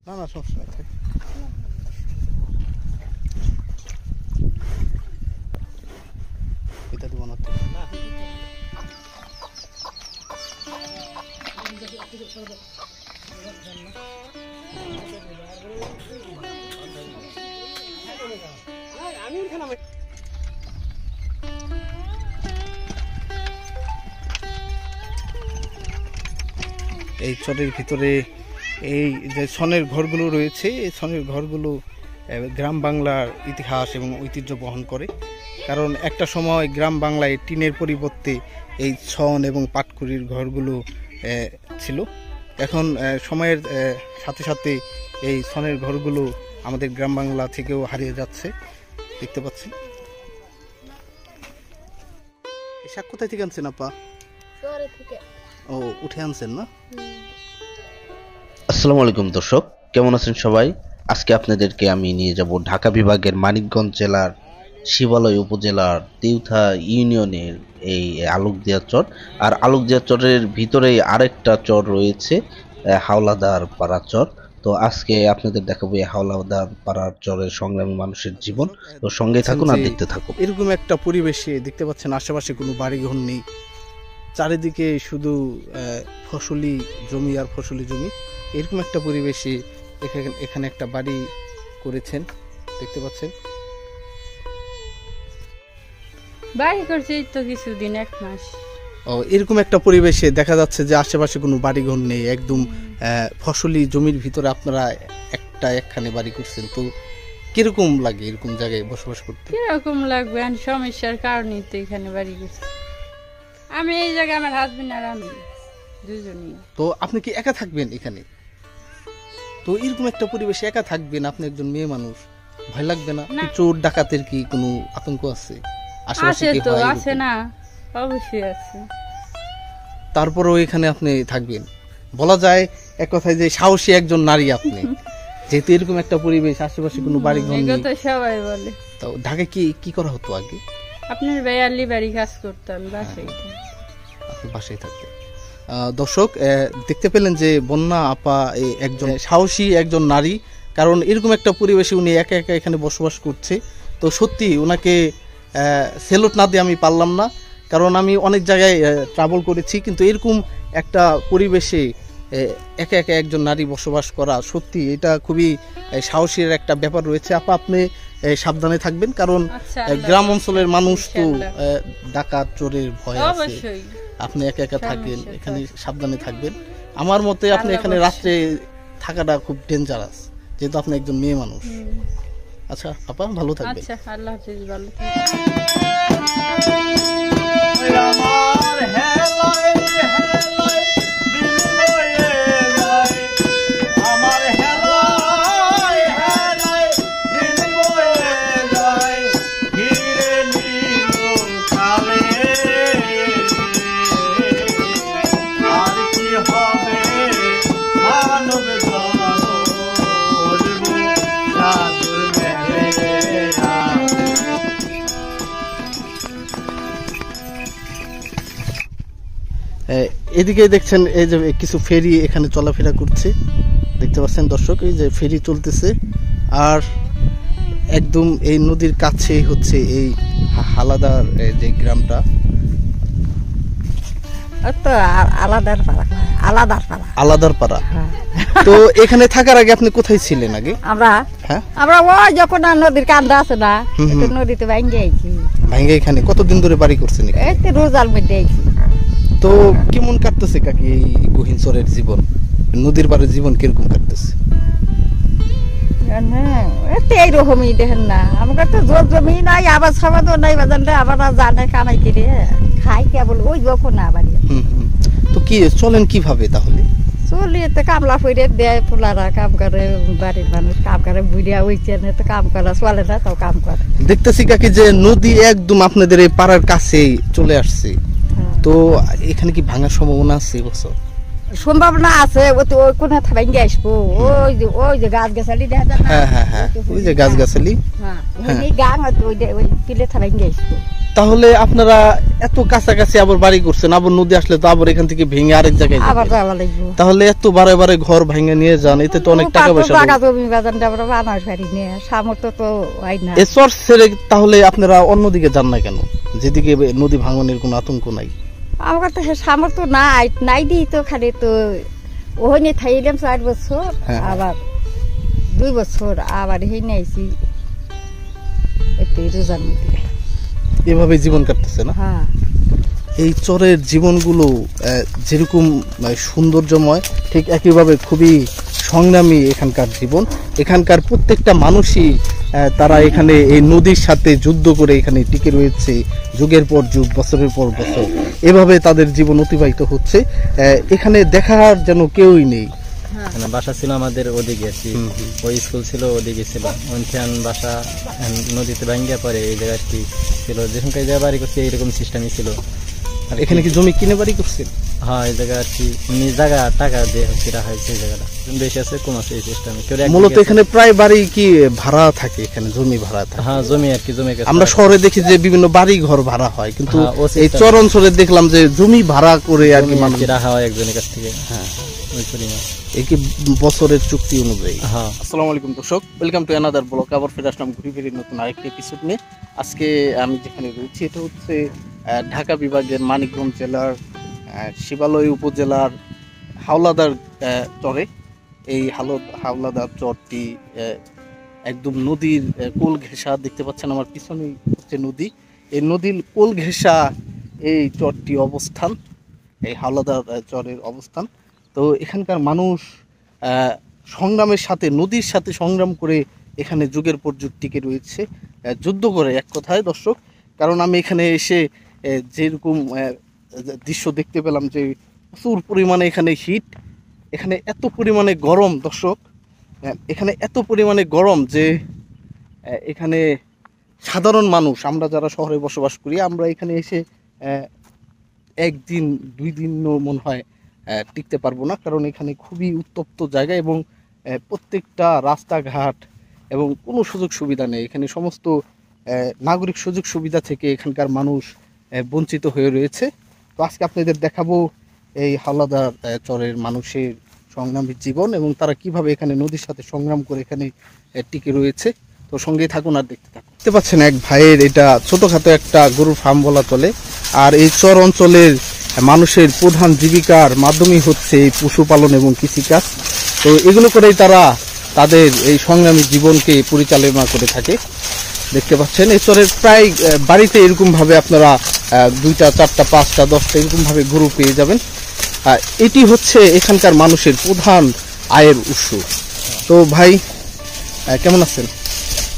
না না সমস্যা নেই। এটা দিব না তো। এই চরের ভিতরে এই যে ছনের ঘরগুলো রয়েছে, এই ছনের ঘরগুলো গ্রাম বাংলার ইতিহাস এবং ঐতিহ্য বহন করে। কারণ একটা সময় গ্রাম বাংলায় টিনের পরিবর্তে এই ছন এবং পাটকুড়ির ঘরগুলো ছিল। এখন সময়ের সাথে সাথে এই ছনের ঘরগুলো আমাদের গ্রাম বাংলা থেকেও হারিয়ে যাচ্ছে, দেখতে পাচ্ছেন। এই শাক কোথায় থেকে আনছেন আপা? ও উঠে আনছেন না? আসসালামু আলাইকুম দর্শক, কেমন আছেন সবাই? আজকে আপনাদেরকে আমি নিয়ে যাব ঢাকা বিভাগের মানিকগঞ্জ জেলার শিবালয় উপজেলার তিউথা ইউনিয়নের এই আলোকদিয়া চর। আর আলোকদিয়া চরের ভিতরেই আরেকটা চর রয়েছে, হাওলাদার পাড়া চর। তো আজকে আপনাদের দেখাবো এই হাওলাদার পাড়ার চরের সংগ্রামী মানুষের জীবন। তো সঙ্গে থাকুন আর দেখতে থাকুন। এরকম একটা পরিবেশে দেখতে পাচ্ছেন আশেপাশে কোনো বাড়িঘর নেই, চারিদিকে শুধু ফসলি জমি আর ফসলি জমি। এরকম একটা পরিবেশে এখানে একটা বাড়ি করেছেন, দেখতে পাচ্ছেন। বাড়ি করছে তো কিছুদিন, 1 মাস। ও এরকম একটা পরিবেশে দেখা যাচ্ছে যে আশেপাশে কোনো বাড়িঘর নেই, একদম ফসলি জমির ভিতরে আপনারা একখানে বাড়ি করছেন। তো কিরকম লাগে এরকম জায়গায় বসবাস করতে? কিরকম লাগবে, সমস্যার কারণে তো এখানে বাড়ি করছি। আমি এই জায়গায় আমার হাজবেন্ড আর আমি দুজনই। তো আপনি কি একা থাকবেন এখানে? তো এরকম একটা পরিবেশে একা থাকবেন, আপনি একজন মেয়ে মানুষ, ভয় লাগবে না? চোর ডাকাতের কি কোনো আতঙ্ক আছে? আছে তো, আছে না? অবশ্যই আছে। তারপরেও এখানে আপনি থাকবেন, বলা যায় এক কথায় যে সাহসী একজন নারী আপনি। যেহেতু এরকম একটা পরিবেশ, আশেপাশে কোনো বাড়ি ঘর নেই, সবাই বলে। তো ঢাকায় কি করা হতো আগে? আপনার ভাইয়ালি বাড়ি কাজ করতাম, বাসায় আপনি বাসায় থাকতেন। দর্শক দেখতে পেলেন যে বন্যা আপা একজন সাহসী একজন নারী, কারণ এরকম একটা পরিবেশে উনি একা একা এখানে বসবাস করছে। তো সত্যি ওনাকে সেলুট না দিয়ে আমি পারলাম না, কারণ আমি অনেক জায়গায় ট্রাভেল করেছি, কিন্তু এরকম একটা পরিবেশে একা একা একজন নারী বসবাস করা সত্যি এটা খুবই সাহসীর একটা ব্যাপার রয়েছে। আপা আপনি সাবধানে থাকবেন, কারণ গ্রাম অঞ্চলের মানুষ তো ডাকাত চোরের ভয় আছে। আপনি একা একা থাকেন এখানে, সাবধানে থাকবেন। আমার মতে আপনি এখানে রাত্রে থাকাটা খুব ডেঞ্জারাস, যেহেতু আপনি একজন মেয়ে মানুষ। আচ্ছা আপা, ভালো থাকবেন। আচ্ছা, আল্লাহ হাফেজ, ভালো এদিকে দেখছেন এই যে কিছু ফেরি এখানে চলাফেরা করছে, দেখতে পাচ্ছেন দর্শক, এই যে ফেরি চলতেছে। আর একদম এই নদীর কাছে হচ্ছে এই হালাদার যে গ্রামটা। আলাদার পাড়া। তো এখানে থাকার আগে আপনি কোথায় ছিলেন আগে? আমরা ওই যখন নদীর কান্দা আছে না, নদীতে ভাঙ্গে এখানে কতদিন ধরে বাড়ি করছেন? এই তো রোজার মধ্যে। তো কেমন কাটতেছে কাকি এই গহীন চরের জীবন? নদীর পাড়ের জীবন কিরকম কাটতেছে? এইরকমই দেখেন না, আমাকে তো জোর জমি নাই, আবার সবাই নাই, বাজারটা আবার জানে কামাই কিনে খাই কেবল ওই যখন আবার। তো কি চলেন কিভাবে তাহলে? চলি তো কামলা ফিরে দেয়, পোলারা কাম করে, বাড়ির মানুষ কাম করে, বুড়িয়া ওই চেনে তো কাম করা চলে না, তাও কাম করে। দেখতেছি কাকি যে নদী একদম আপনাদের এই পাড়ার কাছেই চলে আসছে। তো এখানে কি ভাঙার সম্ভাবনা আছে এবছর? সম্ভাবনা আছে, ও তো ওই কোনা থাকি আসবো, ওই যে গাছ গাছালি দেখা যায় না? হ্যাঁ হ্যাঁ হ্যাঁ, ওই যে গাছ গাছালি। হ্যাঁ, ওই গান ওই পিলে থাকি আসবো। তাহলে আপনারা এত কাছাকাছি আবার বাড়ি করছেন, আবার নদী আসলে তো আবার এখান থেকে ভেঙে আরেক জায়গায় আবার যাবেন। যাওয়া লাগবো। তাহলে এত বারে বারে ঘর ভেঙে নিয়ে যান, এতে তো অনেক টাকা পয়সা টাকা লাগে। জমি বাজানটা আমরা বানাই পারি না, সামর্থ্য তো হয় না। এ চর ছেড়ে তাহলে আপনারা অন্যদিকে যান না কেন, যেদিকে নদী ভাঙনের কোনো আতঙ্ক নাই? আমার তো সামর্থ্য নাই, নাই দিই তো খালি তো ওখানে থাইলাম 4 বছর, হ্যাঁ। আবার 2 বছর আবার হেনে আইছি এতে রোজার মধ্যে। এভাবে জীবন কাটতেছে না? হ্যাঁ, এই চরের জীবনগুলো যেরকম সৌন্দর্যময়, ঠিক একইভাবে খুবই সংগ্রামী এখানকার জীবন। এখানকার প্রত্যেকটা মানুষই তারা এখানে এই নদীর সাথে যুদ্ধ করে এখানে টিকে রয়েছে যুগের পর যুগ, বছরের পর বছর, এভাবে তাদের জীবন অতিবাহিত হচ্ছে। এখানে দেখার যেন কেউই নেই। বাসা ছিল আমাদের ওদিকে, ওই স্কুল ছিল ওদিকে ছিল, ওইখান বাসা নদীতে ভাঙ্গিয়া পরে এই জায়গায় কি ছিল, যেখানকার জায়গায় বাড়ি করছে এইরকম সিস্টেমই ছিল। আর এখানে কি জমি কিনে বাড়ি করছেন? হ্যাঁ, এই জায়গা আর কি জায়গা টাকা দিয়ে কিনা হয়েছে, এই জায়গাটা বেশি আছে কম আছে এই সিস্টেমে। মূলত এখানে প্রায় বাড়ি কি ভাড়া থাকে, এখানে জমি ভাড়া থাকে? হ্যাঁ, জমি আর কি, জমি আমরা শহরে দেখি যে বিভিন্ন বাড়ি ঘর ভাড়া হয়, কিন্তু হ্যাঁ, ও এই চর অঞ্চলে দেখলাম যে জমি ভাড়া করে আর কি মানুষ রাখা হয় একজনের কাছ থেকে। হ্যাঁ, ওই পরিমাণ এই কি বছরের চুক্তি অনুযায়ী। হ্যাঁ। আসসালামু আলাইকুম দর্শক, ওয়েলকাম টু অ্যানাদার ব্লগ। আবার ফিরে আসলাম ঘুরি ফিরি নতুন আরেকটি এপিসোড নিয়ে। আজকে আমি যেখানে রয়েছি এটা হচ্ছে ঢাকা বিভাগের মানিকগঞ্জ জেলার শিবালয় উপজেলার হাওলাদার চরে। এই হাওলাদার চরটি একদম নদীর কোল ঘেঁষা, দেখতে পাচ্ছেন আমার পিছনেই হচ্ছে নদী। এই নদীর কোল ঘেঁষা এই চরটি অবস্থান, এই হাওলাদার চরের অবস্থান। তো এখানকার মানুষ সংগ্রামের সাথে, নদীর সাথে সংগ্রাম করে এখানে যুগের পর যুগ টিকে রয়েছে, যুদ্ধ করে এক কথায় দর্শক। কারণ আমি এখানে এসে যেরকম দৃশ্য দেখতে পেলাম যে প্রচুর পরিমাণে এখানে হিট, এখানে এত পরিমাণে গরম দর্শক, এখানে এত পরিমাণে গরম যে এখানে সাধারণ মানুষ, আমরা যারা শহরে বসবাস করি, আমরা এখানে এসে 1 দিন 2 দিনও মনে হয় টিকতে পারবো না। কারণ এখানে খুবই উত্তপ্ত জায়গা এবং প্রত্যেকটা রাস্তাঘাট এবং কোনো সুযোগ সুবিধা নেই। এখানে সমস্ত নাগরিক সুযোগ সুবিধা থেকে এখানকার মানুষ বঞ্চিত হয়ে রয়েছে। তো আজকে আপনাদের দেখাবো এই হাওলাদার চরের মানুষের সংগ্রামী জীবন এবং তারা কিভাবে এখানে নদীর সাথে সংগ্রাম করে এখানে টিকে রয়েছে। তো সঙ্গেই থাকুন আর দেখতে থাকুন। দেখতে পাচ্ছেন এক ভাইয়ের এটা ছোটোখাটো একটা গরুর ফার্ম বলা চলে। আর এই চর অঞ্চলের মানুষের প্রধান জীবিকার মাধ্যমই হচ্ছে এই পশুপালন এবং কৃষিকাজ। তো এগুলো করেই তারা তাদের এই সংগ্রামী জীবনকে পরিচালনা করে থাকে। দেখতে পাচ্ছেন এই চরের প্রায় বাড়িতে এরকমভাবে আপনারা 2টা 4টা 5টা 10টা এরকমভাবে গরু পেয়ে যাবেন। এটি হচ্ছে এখানকার মানুষের প্রধান আয়ের উৎস। তো ভাই কেমন আছেন?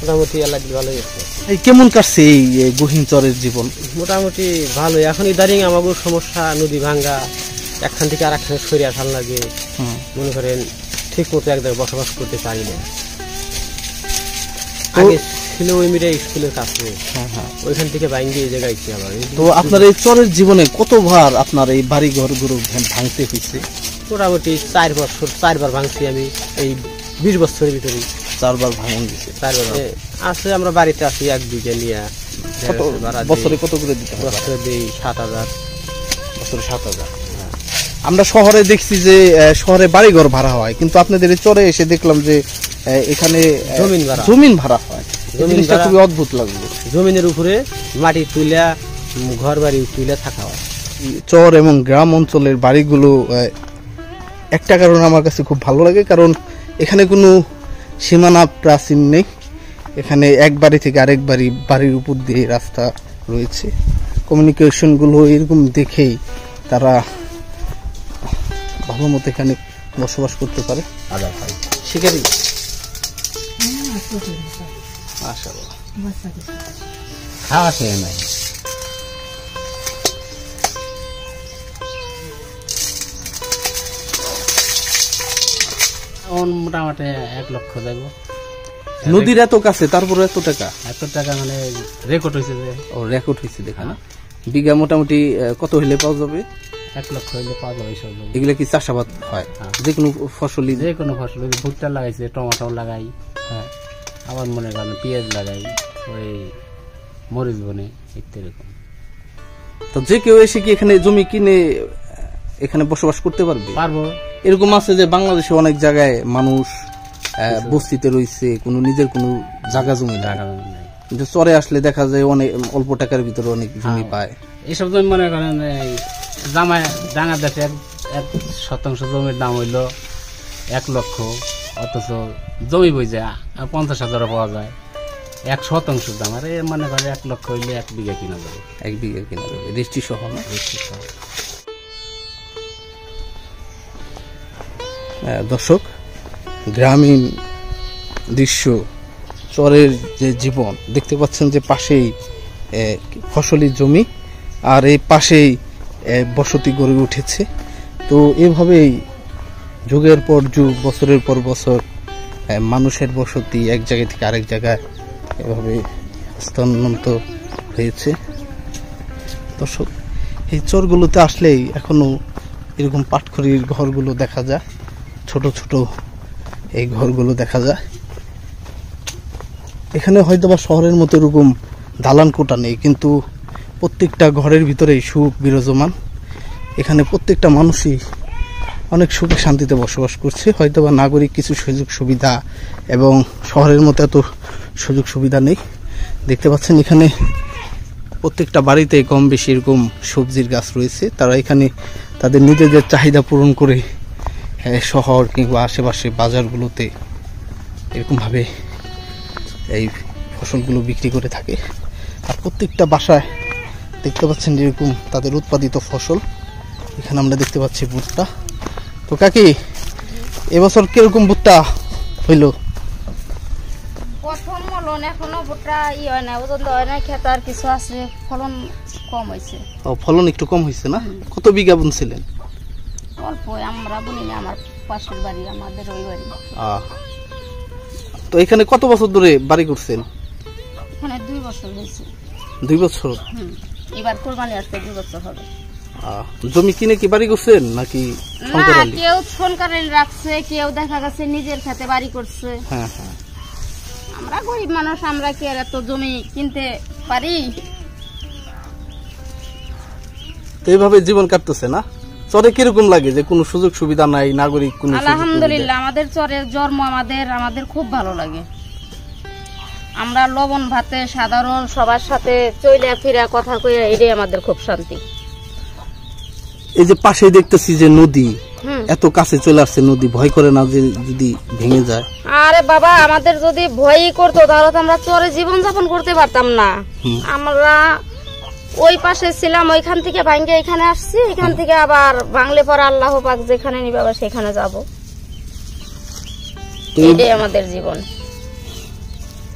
মোটামুটি আল্লাহ ভালোই আছে। এই কেমন কাটছে এই গহীন চরের জীবন? মোটামুটি ভালোই। এখন ইদারিং আমাদের সমস্যা, নদী ভাঙ্গা, একখান থেকে আর একখানে সরিয়ে আসার লাগে, মনে করেন ঠিক মতো এক জায়গায় বসবাস করতে পারি না। আগে ছিল ওই মিলে স্কুলের কাছে, ওইখান থেকে ভাঙ্গি এই জায়গায় কি আবার। তো আপনার এই চরের জীবনে কতবার আপনার এই বাড়ি ঘরগুলো ভাঙতে হয়েছে? মোটামুটি 4 বার ভাঙছি আমি এই 20 বছরের ভিতরে। 4 বার ভাঙন দিছে? 4 বার আছে। আমরা বাড়িতে আছি 1 বিঘা নিয়ে। বছরে কত করে দিতে হবে? বছরে দিই 7,000। বছরে 7,000। আমরা শহরে দেখছি যে শহরে বাড়িঘর ভাড়া হয়, কিন্তু আপনাদের এই চরে এসে দেখলাম যে এখানে জমিন ভাড়া হয়। জিনিসটা খুবই অদ্ভুত লাগলো। জমিনের উপরে মাটি তুইলা, ঘর বাড়ি তুইলা থাকা হয়। চর এবং গ্রাম অঞ্চলের বাড়িগুলো একটা কারণে আমার কাছে খুব ভালো লাগে, কারণ এখানে কোনো সীমানা প্রাচীন নেই। এখানে এক বাড়ি থেকে আরেক বাড়ির উপর দিয়ে রাস্তা রয়েছে। কমিউনিকেশনগুলো এরকম দেখেই তারা ভালো মতো এখানে বসবাস করতে পারে। শিকারি মোটামুটি 1 লক্ষ যাবো। নদীর এত কাছে, তারপরে এত টাকা মানে রেকর্ড হয়েছে যে। ও রেকর্ড হয়েছে দেখা না। বিঘা মোটামুটি কত হইলে পাওয়া যাবে? 1 লক্ষ হইলে পাওয়া যাবে এইসব জমি। এগুলা কি চাষাবাদ হয়? হ্যাঁ। যে কোনো ফসলই? যে কোনো ফসল, ওই ভুট্টা লাগাইছে, টমেটো লাগাই, হ্যাঁ, আবার মনে করেন পেঁয়াজ লাগাই, ওই মরিচ বনে এরকম। তো যে কেউ এসে কি এখানে জমি কিনে এখানে বসবাস করতে পারবে? পারবো। এরকম আছে যে বাংলাদেশে অনেক জায়গায় মানুষ বস্তিতে রয়েছে, কোনো নিজের কোনো জায়গা জমি নাই, টাকা জমি নাই। কিন্তু চরে আসলে দেখা যায় অনেক অল্প টাকার ভিতরে অনেক জমি পায়। এইসব জমি মনে করেন এই জামায় ডাঙা দেশে 1 শতাংশ জমির দাম হইল 1 লক্ষ, অথচ জমি বই যায় 50,000 পাওয়া যায় 1 শতাংশ দাম। আর মনে করেন 1 লক্ষ হইলে 1 বিঘা কিনা যাবে। 1 বিঘা কিনা যাবে, রেজিস্ট্রি সহ না? দর্শক, গ্রামীণ দৃশ্য, চরের যে জীবন দেখতে পাচ্ছেন, যে পাশেই ফসলি জমি আর এই পাশেই বসতি গড়ে উঠেছে। তো এভাবেই যুগের পর যুগ, বছরের পর বছর মানুষের বসতি এক জায়গা থেকে আরেক জায়গায় এভাবে স্থানান্তর হয়েছে। দর্শক, এই চরগুলোতে আসলেই এখনো এরকম পাটখড়ির ঘরগুলো দেখা যায়, ছোট ছোট এই ঘরগুলো দেখা যায়। এখানে হয়তো বা শহরের মতো এরকম দালান কোঠা নেই, কিন্তু প্রত্যেকটা ঘরের ভিতরেই সুখ বিরাজমান। এখানে প্রত্যেকটা মানুষই অনেক সুখে শান্তিতে বসবাস করছে। হয়তো বা নাগরিক কিছু সুযোগ সুবিধা এবং শহরের মতো এত সুযোগ সুবিধা নেই। দেখতে পাচ্ছেন এখানে প্রত্যেকটা বাড়িতে কম বেশি এরকম সবজির গাছ রয়েছে। তারা এখানে তাদের নিজেদের চাহিদা পূরণ করে শহর কিংবা আশেপাশে বাজারগুলোতে এরকমভাবে এই ফসলগুলো বিক্রি করে থাকে। আর প্রত্যেকটা বাসায় দেখতে পাচ্ছেন এরকম তাদের উৎপাদিত ফসল। এখানে আমরা দেখতে পাচ্ছি ভুট্টা। তো কাকি, এবছর কিরকম ভুট্টা হইল? প্রথম ফলন এখনো ভুট্টা হয় না, ওজন হয় না, খেতে আর কিছু আছে, ফলন কম হয়েছে। ও, ফলন একটু কম হয়েছে না? কত বিঘা বুনছিলেন? অল্প, আমরা বুনি না, আমার পাশের বাড়ি, আমাদের ওই বাড়ি। তো এখানে কত বছর ধরে বাড়ি করছেন? এখানে 2 বছর হয়েছে। 2 বছর? এবার কোরবানি আসতে 2 বছর হবে। জমি কিনে কি বাড়ি করছেন নাকি? না, কেউ সরকারে রাখছে, কেউ দেখা গেছে নিজের খেতে বাড়ি করছে। হ্যাঁ হ্যাঁ। আমরা গরিব মানুষ, আমরা কি আর এত জমি কিনতে পারি? তো এইভাবে জীবন কাটতেছে না? চরে কিরকম লাগে যে কোনো সুযোগ সুবিধা নাই, নাগরিক কোনো? আলহামদুলিল্লাহ, আমাদের চরের জন্ম আমাদের খুব ভালো লাগে। আমরা লবণ ভাতে সাধারণ সবার সাথে চইলা ফিরা কথা কইয়া, এটাই আমাদের খুব শান্তি। এই যে পাশে দেখতেছি যে নদী, এত কাছে চলে আসছে নদী, ভয় করে না যে যদি ভেঙে যায়? আরে বাবা, আমাদের যদি ভয়ই করতো তাহলে তো আমরা চরে জীবন যাপন করতে পারতাম না। আমরা ওই পাশে ছিলাম, ওইখান থেকে ভাঙ্গে এখানে আসছি, এখান থেকে আবার ভাঙলে পরে আল্লাহ পাক যেখানে নিবে আবার সেখানে যাব। এটাই আমাদের জীবন।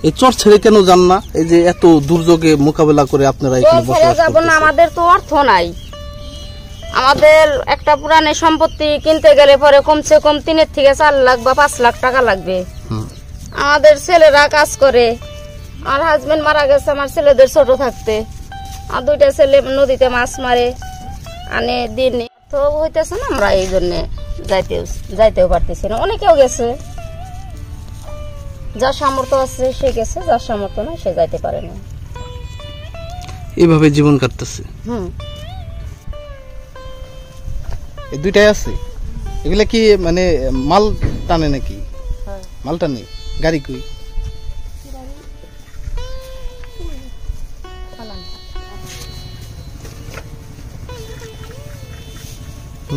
এই চর ছেড়ে কেন যান না? এই যে এত দুর্যোগে মোকাবেলা করে আপনারা এখানে বসবাস করতেছেন। না, আমাদের তো অর্থ নাই। আমাদের একটা পুরানো সম্পত্তি কিনতে গেলে পরে কমসে কম 3 থেকে 4 লাখ বা 5 লাখ টাকা লাগবে। আমাদের ছেলেরা কাজ করে, আর হাজবেন্ড মারা গেছে আমার ছেলেদের ছোট থাকতে, আর 2টা ছেলে নদীতে মাছ মারে আনে দিন, তো হইতেছে না, আমরা এই জন্য যাইতেও পারতেছি না। অনেকেও গেছে, যার সামর্থ্য আছে সে গেছে, যার সামর্থ্য নাই সে যাইতে পারে না। এইভাবে জীবন কাটতেছে। এই 2টাই আছে। এগুলা কি মানে মাল টানে নাকি? মাল টানে? গাড়ি কই?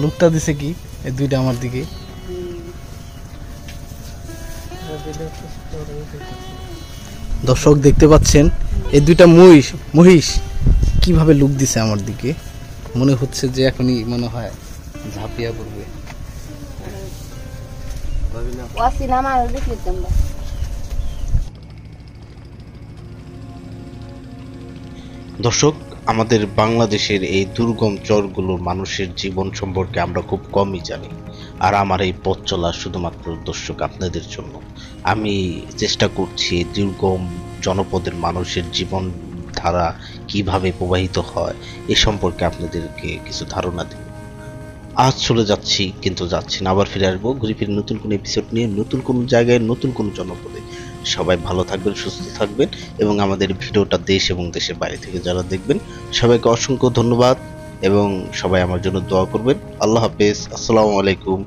লোকটা দিছে কি এই 2টা আমার দিকে? দর্শক দেখতে পাচ্ছেন এই 2টা মহিষ কিভাবে লুক দিছে আমার দিকে। মনে হচ্ছে যে এখনই মনে হয় ঝাঁপিয়া পড়বে। দর্শক, আমাদের বাংলাদেশের এই দুর্গম চরগুলোর মানুষের জীবন সম্পর্কে আমরা খুব কমই জানি। আর আমার এই পথ চলা শুধুমাত্র দর্শক আপনাদের জন্য। আমি চেষ্টা করছি দুর্গম জনপদের মানুষের জীবন ধারা কিভাবে প্রবাহিত হয় এ সম্পর্কে আপনাদেরকে কিছু ধারণা দেব। আজ চলে যাচ্ছি, কিন্তু যাচ্ছি না, আবার ফিরে আসবো ঘুরে ফিরে নতুন কোনো এপিসোড নিয়ে, নতুন কোনো জায়গায়, নতুন কোনো জনপদে। সবাই ভালো থাকবেন, সুস্থ থাকবেন, এবং আমাদের ভিডিওটা দেশ এবং দেশের বাইরে থেকে যারা দেখবেন সবাইকে অসংখ্য ধন্যবাদ, এবং সবাই আমার জন্য দোয়া করবেন। আল্লাহ হাফেজ, আসসালামু আলাইকুম।